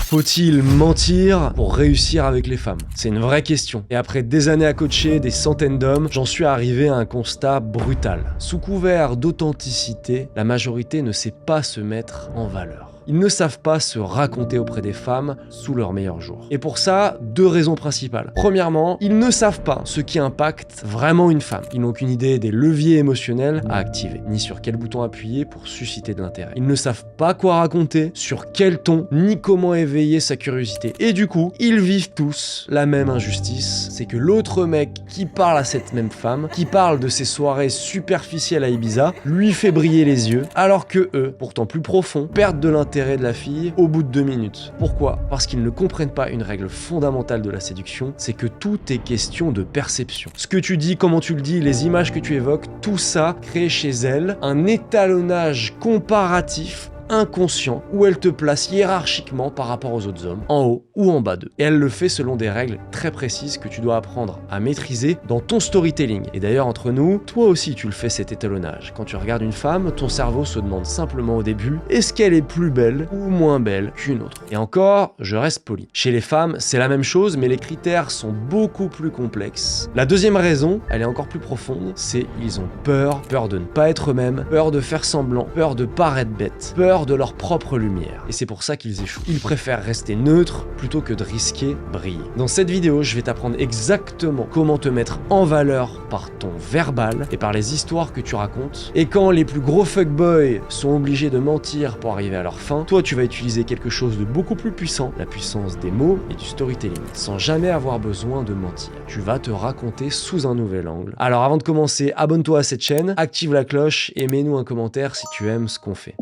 Faut-il mentir pour réussir avec les femmes? C'est une vraie question. Et après des années à coacher des centaines d'hommes, j'en suis arrivé à un constat brutal. Sous couvert d'authenticité, la majorité ne sait pas se mettre en valeur. Ils ne savent pas se raconter auprès des femmes sous leur meilleur jour. Et pour ça, deux raisons principales. Premièrement, ils ne savent pas ce qui impacte vraiment une femme. Ils n'ont aucune idée des leviers émotionnels à activer, ni sur quel bouton appuyer pour susciter de l'intérêt. Ils ne savent pas quoi raconter, sur quel ton, ni comment éveiller sa curiosité. Et du coup, ils vivent tous la même injustice. C'est que l'autre mec qui parle à cette même femme, qui parle de ses soirées superficielles à Ibiza, lui fait briller les yeux, alors que eux, pourtant plus profonds, perdent de l'intérêt de la fille au bout de 2 minutes. Pourquoi? Parce qu'ils ne comprennent pas une règle fondamentale de la séduction, c'est que tout est question de perception. Ce que tu dis, comment tu le dis, les images que tu évoques, tout ça crée chez elle un étalonnage comparatif inconscient où elle te place hiérarchiquement par rapport aux autres hommes, en haut ou en bas d'eux. Et elle le fait selon des règles très précises que tu dois apprendre à maîtriser dans ton storytelling. Et d'ailleurs, entre nous, toi aussi tu le fais cet étalonnage. Quand tu regardes une femme, ton cerveau se demande simplement au début, est-ce qu'elle est plus belle ou moins belle qu'une autre? Et encore, je reste poli. Chez les femmes, c'est la même chose, mais les critères sont beaucoup plus complexes. La deuxième raison, elle est encore plus profonde, c'est ils ont peur de ne pas être eux-mêmes, peur de faire semblant, peur de paraître bête, peur de leur propre lumière. Et c'est pour ça qu'ils échouent. Ils préfèrent rester neutres plutôt que de risquer briller. Dans cette vidéo, je vais t'apprendre exactement comment te mettre en valeur par ton verbal et par les histoires que tu racontes. Et quand les plus gros fuckboys sont obligés de mentir pour arriver à leur fin, toi tu vas utiliser quelque chose de beaucoup plus puissant, la puissance des mots et du storytelling, sans jamais avoir besoin de mentir. Tu vas te raconter sous un nouvel angle. Alors avant de commencer, abonne-toi à cette chaîne, active la cloche et mets-nous un commentaire si tu aimes ce qu'on fait.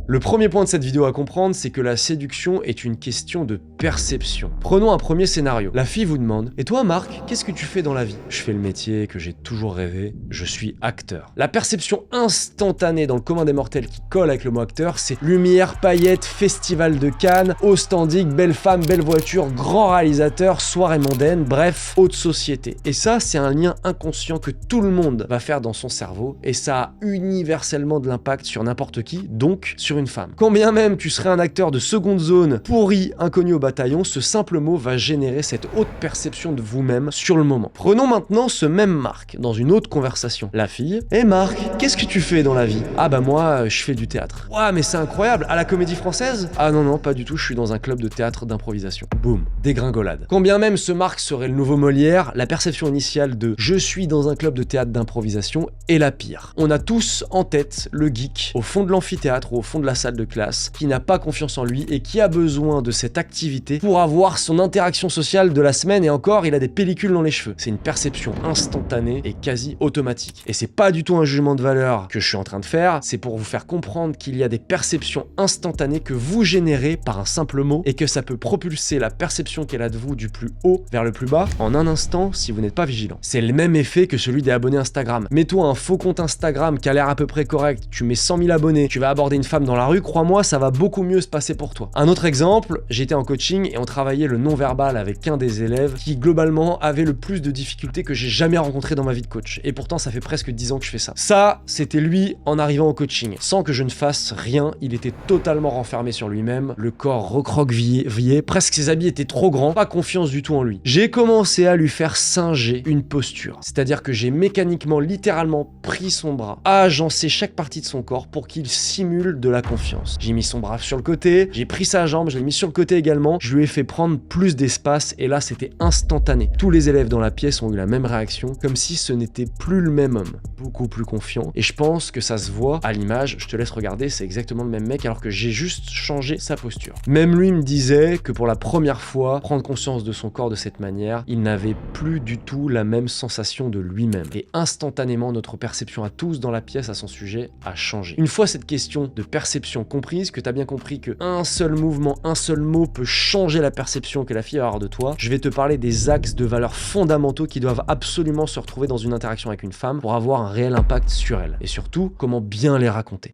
Le premier point de cette vidéo à comprendre, c'est que la séduction est une question de perception. Prenons un premier scénario. La fille vous demande « Et toi Marc, qu'est-ce que tu fais dans la vie ?» Je fais le métier que j'ai toujours rêvé, je suis acteur. La perception instantanée dans le commun des mortels qui colle avec le mot acteur, c'est lumière, paillettes, festival de Cannes, haut standing, belle femme, belle voiture, grand réalisateur, soirée mondaine, bref, haute société. Et ça, c'est un lien inconscient que tout le monde va faire dans son cerveau et ça a universellement de l'impact sur n'importe qui, donc sur une femme. Quand bien même tu serais un acteur de seconde zone, pourri, inconnu au bataillon, ce simple mot va générer cette haute perception de vous-même sur le moment. Prenons maintenant ce même Marc dans une autre conversation. La fille, « Hé Marc, qu'est-ce que tu fais dans la vie ?»« Ah bah moi, je fais du théâtre. »« Ouah, mais c'est incroyable, à la Comédie Française ?»« Ah non, pas du tout, je suis dans un club de théâtre d'improvisation. » Boum, dégringolade. Quand bien même ce Marc serait le nouveau Molière, la perception initiale de « je suis dans un club de théâtre d'improvisation » est la pire. On a tous en tête le geek au fond de l'amphithéâtre ou au fond de la salle de classe, qui n'a pas confiance en lui et qui a besoin de cette activité pour avoir son interaction sociale de la semaine, et encore, il a des pellicules dans les cheveux. C'est une perception instantanée et quasi automatique. Et c'est pas du tout un jugement de valeur que je suis en train de faire, c'est pour vous faire comprendre qu'il y a des perceptions instantanées que vous générez par un simple mot et que ça peut propulser la perception qu'elle a de vous du plus haut vers le plus bas en un instant si vous n'êtes pas vigilant. C'est le même effet que celui des abonnés Instagram. Mets-toi un faux compte Instagram qui a l'air à peu près correct, tu mets 100 000 abonnés, tu vas aborder une femme dans la rue, crois-moi, ça va beaucoup mieux se passer pour toi. Un autre exemple, j'étais en coaching et on travaillait le non-verbal avec un des élèves qui globalement avait le plus de difficultés que j'ai jamais rencontré dans ma vie de coach. Et pourtant, ça fait presque 10 ans que je fais ça. Ça, c'était lui en arrivant au coaching. Sans que je ne fasse rien, il était totalement renfermé sur lui-même, le corps recroquevillé, presque ses habits étaient trop grands, pas confiance du tout en lui. J'ai commencé à lui faire singer une posture. C'est-à-dire que j'ai mécaniquement, littéralement pris son bras, agencé chaque partie de son corps pour qu'il simule de la confiance. J'ai mis son bras sur le côté, j'ai pris sa jambe, je l'ai mis sur le côté également, je lui ai fait prendre plus d'espace et là c'était instantané. Tous les élèves dans la pièce ont eu la même réaction, comme si ce n'était plus le même homme, beaucoup plus confiant, et je pense que ça se voit à l'image, je te laisse regarder, c'est exactement le même mec alors que j'ai juste changé sa posture. Même lui me disait que pour la première fois, prendre conscience de son corps de cette manière, il n'avait plus du tout la même sensation de lui-même. Et instantanément, notre perception à tous dans la pièce à son sujet a changé. Une fois cette question de perception comprise, que tu as bien compris que un seul mouvement, un seul mot peut changer la perception que la fille va avoir de toi, je vais te parler des axes de valeurs fondamentaux qui doivent absolument se retrouver dans une interaction avec une femme pour avoir un réel impact sur elle. Et surtout, comment bien les raconter.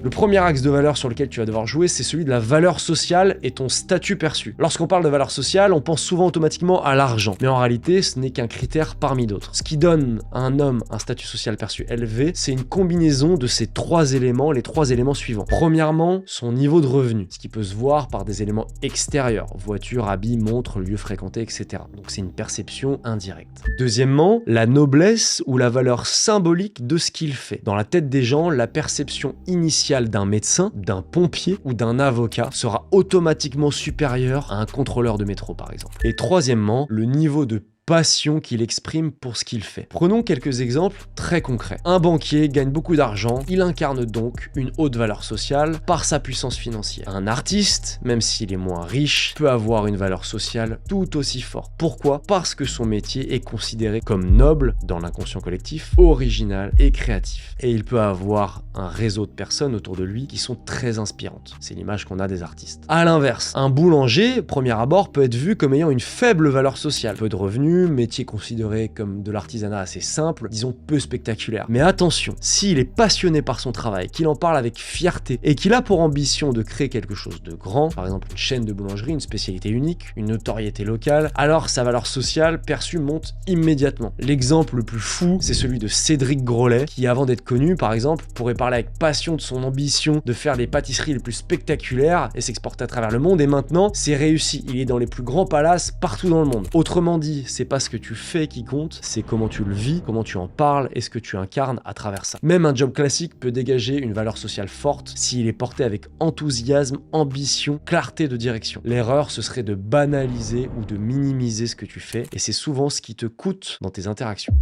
Le premier axe de valeur sur lequel tu vas devoir jouer, c'est celui de la valeur sociale et ton statut perçu. Lorsqu'on parle de valeur sociale, on pense souvent automatiquement à l'argent, mais en réalité, ce n'est qu'un critère parmi d'autres. Ce qui donne à un homme un statut social perçu élevé, c'est une combinaison de ces trois éléments, les trois éléments suivants. Premièrement, son niveau de revenu, ce qui peut se voir par des éléments extérieurs, voiture, habits, montres, lieux fréquentés, etc. Donc c'est une perception indirecte. Deuxièmement, la noblesse ou la valeur symbolique de ce qu'il fait. Dans la tête des gens, la perception initiale d'un médecin, d'un pompier ou d'un avocat sera automatiquement supérieure à un contrôleur de métro par exemple. Et troisièmement, le niveau de passion qu'il exprime pour ce qu'il fait. Prenons quelques exemples très concrets. Un banquier gagne beaucoup d'argent, il incarne donc une haute valeur sociale par sa puissance financière. Un artiste, même s'il est moins riche, peut avoir une valeur sociale tout aussi forte. Pourquoi? Parce que son métier est considéré comme noble dans l'inconscient collectif, original et créatif. Et il peut avoir un réseau de personnes autour de lui qui sont très inspirantes. C'est l'image qu'on a des artistes. À l'inverse, un boulanger, premier abord, peut être vu comme ayant une faible valeur sociale, peu de revenus, métier considéré comme de l'artisanat assez simple, disons peu spectaculaire. Mais attention, s'il est passionné par son travail, qu'il en parle avec fierté et qu'il a pour ambition de créer quelque chose de grand, par exemple une chaîne de boulangerie, une spécialité unique, une notoriété locale, alors sa valeur sociale perçue monte immédiatement. L'exemple le plus fou, c'est celui de Cédric Grolet, qui avant d'être connu, par exemple, pourrait parler avec passion de son ambition de faire les pâtisseries les plus spectaculaires et s'exporter à travers le monde, et maintenant, c'est réussi. Il est dans les plus grands palaces partout dans le monde. Autrement dit, c'est pas ce que tu fais qui compte, c'est comment tu le vis, comment tu en parles et ce que tu incarnes à travers ça. Même un job classique peut dégager une valeur sociale forte s'il est porté avec enthousiasme, ambition, clarté de direction. L'erreur, ce serait de banaliser ou de minimiser ce que tu fais, et c'est souvent ce qui te coûte dans tes interactions.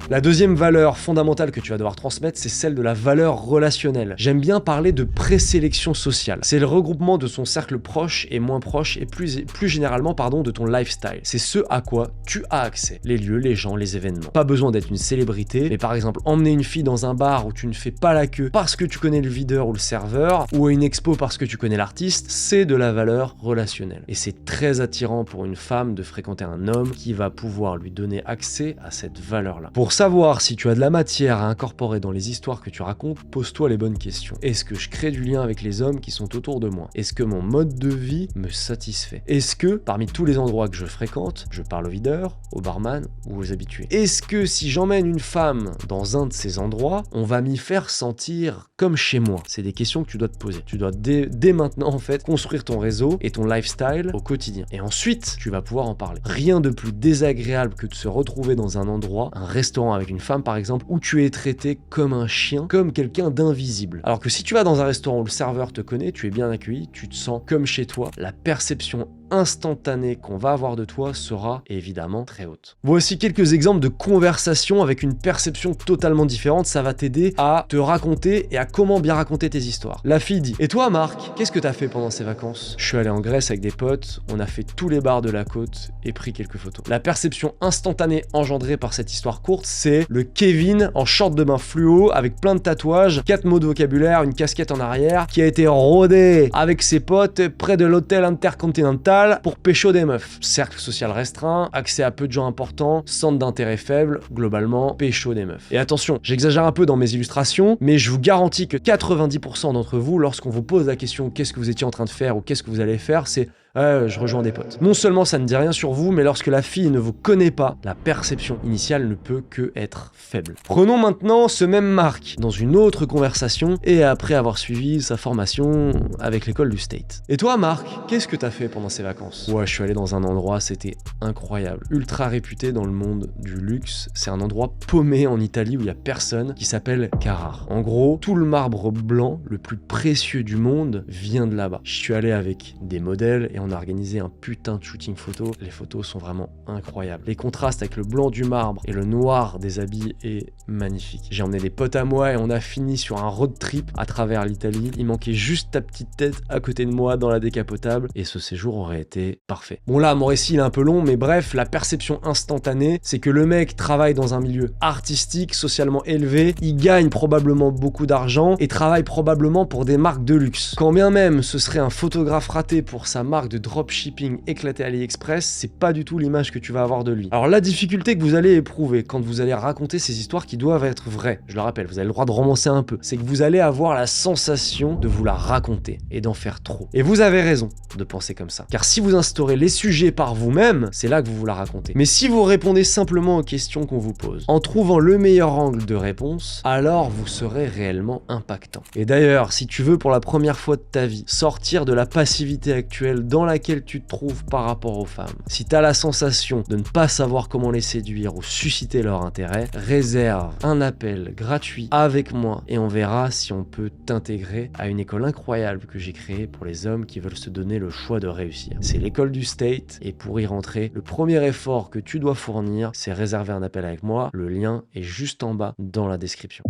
La deuxième valeur fondamentale que tu vas devoir transmettre, c'est celle de la valeur relationnelle. J'aime bien parler de présélection sociale. C'est le regroupement de son cercle proche et moins proche et plus généralement de ton lifestyle. C'est ce à quoi tu as accès. Les lieux, les gens, les événements. Pas besoin d'être une célébrité, mais par exemple emmener une fille dans un bar où tu ne fais pas la queue parce que tu connais le videur ou le serveur, ou à une expo parce que tu connais l'artiste, c'est de la valeur relationnelle. Et c'est très attirant pour une femme de fréquenter un homme qui va pouvoir lui donner accès à cette valeur-là. Pour savoir si tu as de la matière à incorporer dans les histoires que tu racontes, pose-toi les bonnes questions. Est-ce que je crée du lien avec les hommes qui sont autour de moi? Est-ce que mon mode de vie me satisfait? Est-ce que, parmi tous les endroits que je fréquente, je parle aux videurs, aux barman ou aux habitués? Est-ce que si j'emmène une femme dans un de ces endroits, on va m'y faire sentir comme chez moi? C'est des questions que tu dois te poser. Tu dois dès maintenant en fait construire ton réseau et ton lifestyle au quotidien. Et ensuite, tu vas pouvoir en parler. Rien de plus désagréable que de se retrouver dans un endroit, un restaurant avec une femme par exemple, où tu es traité comme un chien, comme quelqu'un d'invisible. Alors que si tu vas dans un restaurant où le serveur te connaît, tu es bien accueilli, tu te sens comme chez toi, la perception instantanée qu'on va avoir de toi sera évidemment très haute. Voici quelques exemples de conversations avec une perception totalement différente. Ça va t'aider à te raconter et à comment bien raconter tes histoires. La fille dit: et toi Marc, qu'est-ce que t'as fait pendant ces vacances? Je suis allé en Grèce avec des potes, on a fait tous les bars de la côte et pris quelques photos. La perception instantanée engendrée par cette histoire courte, c'est le Kevin en short de bain fluo avec plein de tatouages, 4 mots de vocabulaire, une casquette en arrière, qui a été rodé avec ses potes près de l'hôtel Intercontinental pour pécho des meufs. Cercle social restreint, accès à peu de gens importants, centre d'intérêt faible, globalement, pécho des meufs. Et attention, j'exagère un peu dans mes illustrations, mais je vous garantis que 90% d'entre vous, lorsqu'on vous pose la question qu'est-ce que vous étiez en train de faire ou qu'est-ce que vous allez faire, c'est je rejoins des potes. Non seulement ça ne dit rien sur vous, mais lorsque la fille ne vous connaît pas, la perception initiale ne peut que être faible. Prenons maintenant ce même Marc dans une autre conversation et après avoir suivi sa formation avec l'école du State. Et toi Marc, qu'est-ce que t'as fait pendant ces vacances? Ouais, je suis allé dans un endroit, c'était incroyable. Ultra réputé dans le monde du luxe. C'est un endroit paumé en Italie où il y a personne, qui s'appelle Carrare. En gros, tout le marbre blanc, le plus précieux du monde, vient de là-bas. Je suis allé avec des modèles et on a organisé un putain de shooting photo. Les photos sont vraiment incroyables. Les contrastes avec le blanc du marbre et le noir des habits est magnifique. J'ai emmené des potes à moi et on a fini sur un road trip à travers l'Italie. Il manquait juste ta petite tête à côté de moi dans la décapotable et ce séjour aurait été parfait. Bon là, mon récit il est un peu long, mais bref, la perception instantanée, c'est que le mec travaille dans un milieu artistique, socialement élevé, il gagne probablement beaucoup d'argent et travaille probablement pour des marques de luxe. Quand bien même ce serait un photographe raté pour sa marque de dropshipping éclaté à AliExpress, c'est pas du tout l'image que tu vas avoir de lui. Alors la difficulté que vous allez éprouver quand vous allez raconter ces histoires qui qui doivent être vraies. Je le rappelle, vous avez le droit de romancer un peu. C'est que vous allez avoir la sensation de vous la raconter et d'en faire trop. Et vous avez raison de penser comme ça. Car si vous instaurez les sujets par vous-même, c'est là que vous la racontez. Mais si vous répondez simplement aux questions qu'on vous pose, en trouvant le meilleur angle de réponse, alors vous serez réellement impactant. Et d'ailleurs, si tu veux pour la première fois de ta vie sortir de la passivité actuelle dans laquelle tu te trouves par rapport aux femmes, si tu as la sensation de ne pas savoir comment les séduire ou susciter leur intérêt, réserve un appel gratuit avec moi et on verra si on peut t'intégrer à une école incroyable que j'ai créée pour les hommes qui veulent se donner le choix de réussir. C'est l'école du State et pour y rentrer, le premier effort que tu dois fournir, c'est réserver un appel avec moi. Le lien est juste en bas dans la description.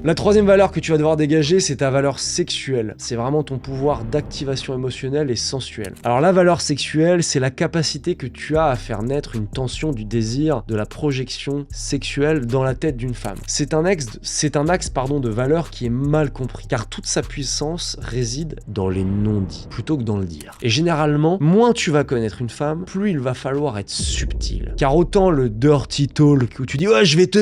La troisième valeur que tu vas devoir dégager, c'est ta valeur sexuelle. C'est vraiment ton pouvoir d'activation émotionnelle et sensuelle. Alors la valeur sexuelle, c'est la capacité que tu as à faire naître une tension du désir, de la projection sexuelle dans la tête d'une femme. C'est un axe de valeur qui est mal compris, car toute sa puissance réside dans les non-dits, plutôt que dans le dire. Et généralement, moins tu vas connaître une femme, plus il va falloir être subtil. Car autant le dirty talk, où tu dis « ouais, je vais te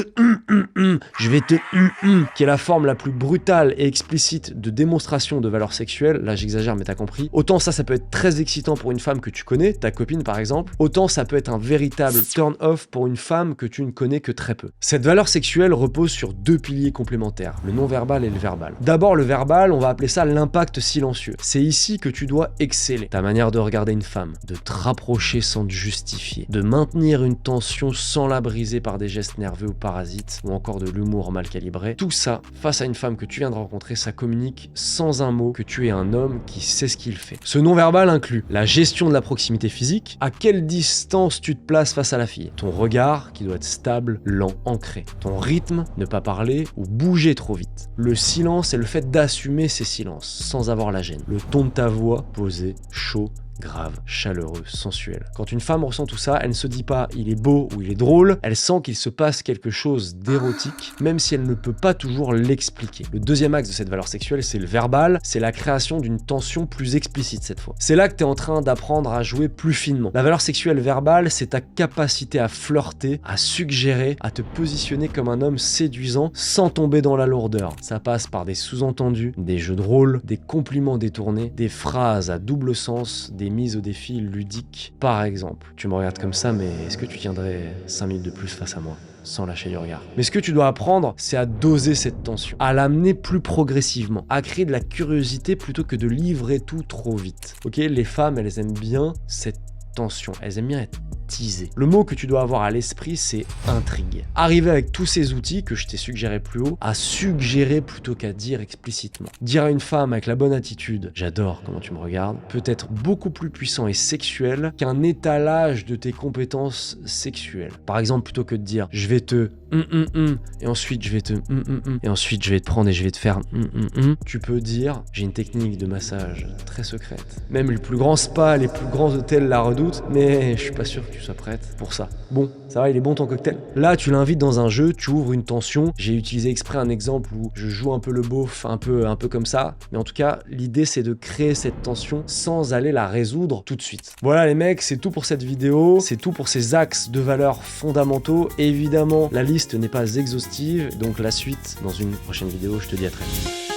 qui est la forme la plus brutale et explicite de démonstration de valeur sexuelle, là j'exagère mais t'as compris, autant ça peut être très excitant pour une femme que tu connais, ta copine par exemple, autant ça peut être un véritable turn-off pour une femme que tu ne connais que très peu. Cette valeur sexuelle repose sur deux piliers complémentaires, le non-verbal et le verbal. D'abord le verbal, on va appeler ça l'impact silencieux. C'est ici que tu dois exceller. Ta manière de regarder une femme, de te rapprocher sans te justifier, de maintenir une tension sans la briser par des gestes nerveux ou parasites, ou encore de l'humour mal calibré, tout ça, face à une femme que tu viens de rencontrer, ça communique sans un mot que tu es un homme qui sait ce qu'il fait. Ce non-verbal inclut la gestion de la proximité physique, à quelle distance tu te places face à la fille, ton regard qui doit être stable, lent, ancré, ton rythme, ne pas parler ou bouger trop vite, le silence et le fait d'assumer ces silences sans avoir la gêne, le ton de ta voix, posé, chaud, grave, chaleureux, sensuel. Quand une femme ressent tout ça, elle ne se dit pas il est beau ou il est drôle, elle sent qu'il se passe quelque chose d'érotique, même si elle ne peut pas toujours l'expliquer. Le deuxième axe de cette valeur sexuelle, c'est le verbal, c'est la création d'une tension plus explicite cette fois. C'est là que tu es en train d'apprendre à jouer plus finement. La valeur sexuelle verbale, c'est ta capacité à flirter, à suggérer, à te positionner comme un homme séduisant sans tomber dans la lourdeur. Ça passe par des sous-entendus, des jeux de rôle, des compliments détournés, des phrases à double sens, des mises au défi ludiques. Par exemple, tu me regardes comme ça, mais est-ce que tu tiendrais 5 minutes de plus face à moi sans lâcher du regard? Mais ce que tu dois apprendre, c'est à doser cette tension, à l'amener plus progressivement, à créer de la curiosité plutôt que de livrer tout trop vite. Ok, les femmes, elles aiment bien cette tension, elles aiment bien être teasées. Le mot que tu dois avoir à l'esprit, c'est intrigue. Arriver avec tous ces outils que je t'ai suggérés plus haut, à suggérer plutôt qu'à dire explicitement. Dire à une femme avec la bonne attitude, j'adore comment tu me regardes, peut être beaucoup plus puissant et sexuel qu'un étalage de tes compétences sexuelles. Par exemple, plutôt que de dire, je vais te et ensuite je vais te et ensuite je vais te prendre et je vais te faire tu peux dire, j'ai une technique de massage très secrète. Même les plus grands spas, les plus grands hôtels la redoutent, mais je suis pas sûr que tu sois prête pour ça. Bon, ça va, il est bon ton cocktail? Là, tu l'invites dans un jeu, tu ouvres une tension. J'ai utilisé exprès un exemple où je joue un peu le beauf, un peu comme ça. Mais en tout cas, l'idée, c'est de créer cette tension sans aller la résoudre tout de suite. Voilà les mecs, c'est tout pour cette vidéo. C'est tout pour ces axes de valeurs fondamentaux. Évidemment, la liste n'est pas exhaustive, donc la suite dans une prochaine vidéo. Je te dis à très vite.